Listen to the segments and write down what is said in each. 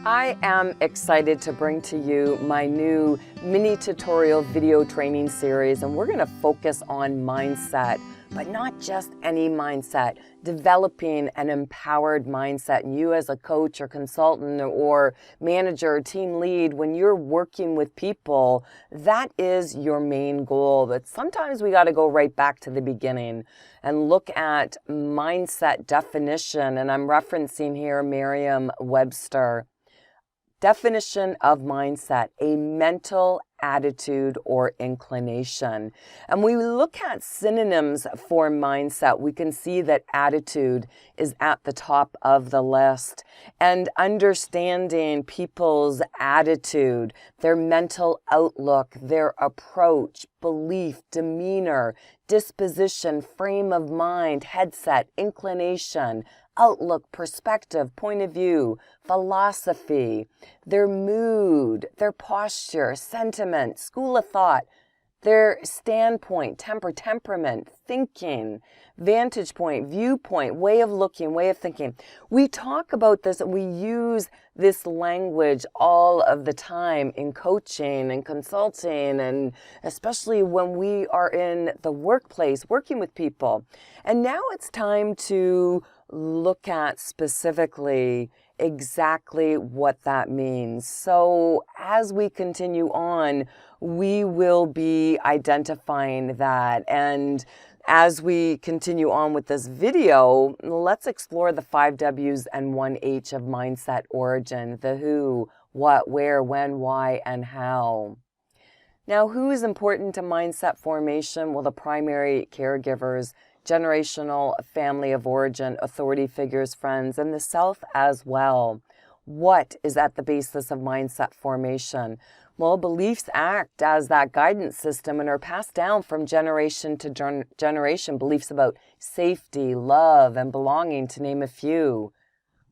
I am excited to bring to you my new mini tutorial video training series, and we're going to focus on mindset, but not just any mindset, developing an empowered mindset. And you as a coach or consultant or manager or team lead, when you're working with people, that is your main goal. But sometimes we got to go right back to the beginning and look at mindset definition. And I'm referencing here Merriam-Webster. Definition of mindset: a mental attitude or inclination. And when we look at synonyms for mindset, we can see that attitude is at the top of the list. And understanding people's attitude, their mental outlook, their approach, belief, demeanor, disposition, frame of mind, headset, inclination, outlook, perspective, point of view, philosophy, their mood, their posture, sentiment, school of thought, their standpoint, temperament, thinking, vantage point, viewpoint, way of looking, way of thinking. We talk about this and we use this language all of the time in coaching and consulting, and especially when we are in the workplace working with people. And now it's time to look at specifically exactly what that means. So as we continue on, we will be identifying that. And as we continue on with this video, let's explore the 5 W's and 1 H of mindset origin: the who, what, where, when, why, and how. Now, who is important to mindset formation? Well, the primary caregivers, generational family of origin, authority figures, friends, and the self as well. What is at the basis of mindset formation? Well, beliefs act as that guidance system and are passed down from generation to generation. Beliefs about safety, love, and belonging, to name a few.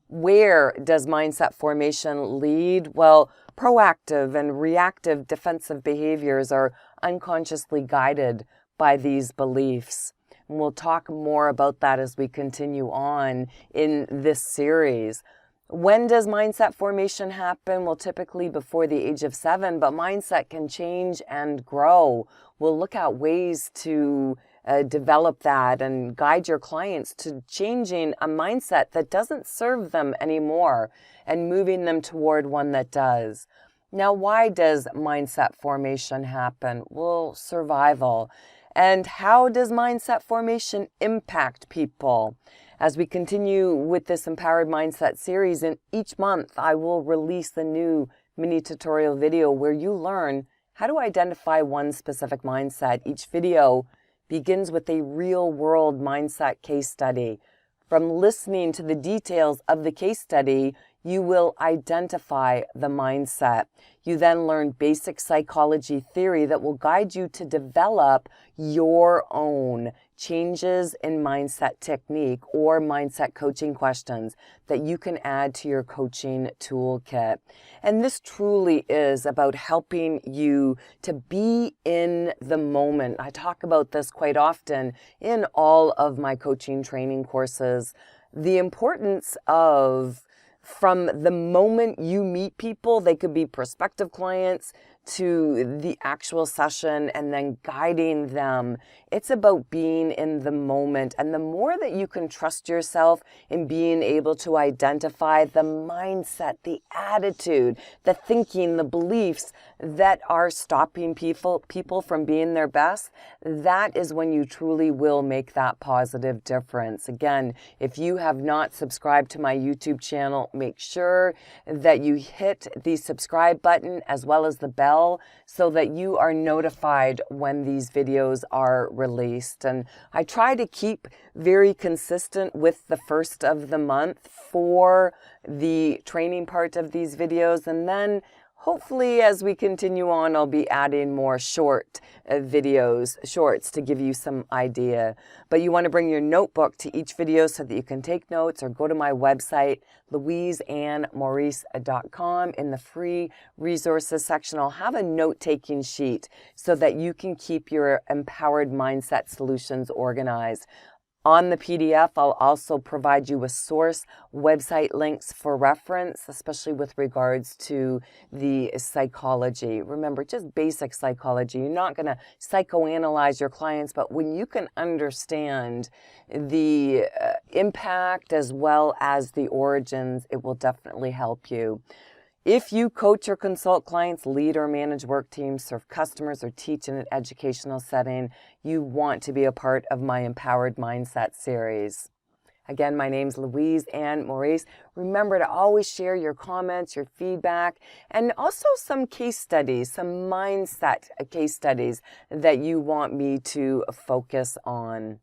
Where does mindset formation lead? Well, proactive and reactive defensive behaviors are unconsciously guided by these beliefs. And we'll talk more about that as we continue on in this series. When does mindset formation happen? Well, typically before the age of 7, but mindset can change and grow. We'll look at ways to develop that and guide your clients to changing a mindset that doesn't serve them anymore and moving them toward one that does. Now, why does mindset formation happen? Well, survival. And how does mindset formation impact people? As we continue with this Empowered Mindset series, and each month I will release a new mini tutorial video where you learn how to identify one specific mindset. Each video begins with a real-world mindset case study. From listening to the details of the case study, you will identify the mindset. You then learn basic psychology theory that will guide you to develop your own changes in mindset technique or mindset coaching questions that you can add to your coaching toolkit. And this truly is about helping you to be in the moment. I talk about this quite often in all of my coaching training courses. The importance of, from the moment you meet people, they could be prospective clients, to the actual session and then guiding them. It's about being in the moment. And the more that you can trust yourself in being able to identify the mindset, the attitude, the thinking, the beliefs that are stopping people from being their best, that is when you truly will make that positive difference. Again, if you have not subscribed to my YouTube channel, make sure that you hit the subscribe button as well as the bell so that you are notified when these videos are released. And I try to keep very consistent with the first of the month for the training part of these videos, and then hopefully, as we continue on, I'll be adding more short shorts to give you some idea. But you want to bring your notebook to each video so that you can take notes, or go to my website, louiseandmaurice.com. In the free resources section, I'll have a note-taking sheet so that you can keep your empowered mindset solutions organized. On the PDF, I'll also provide you with source website links for reference, especially with regards to the psychology. Remember, just basic psychology. You're not going to psychoanalyze your clients, but when you can understand the impact as well as the origins, it will definitely help you. If you coach or consult clients, lead or manage work teams, serve customers, or teach in an educational setting, you want to be a part of my Empowered Mindset series. Again, my name's Louise and Maurice. Remember to always share your comments, your feedback, and also some case studies, some mindset case studies that you want me to focus on.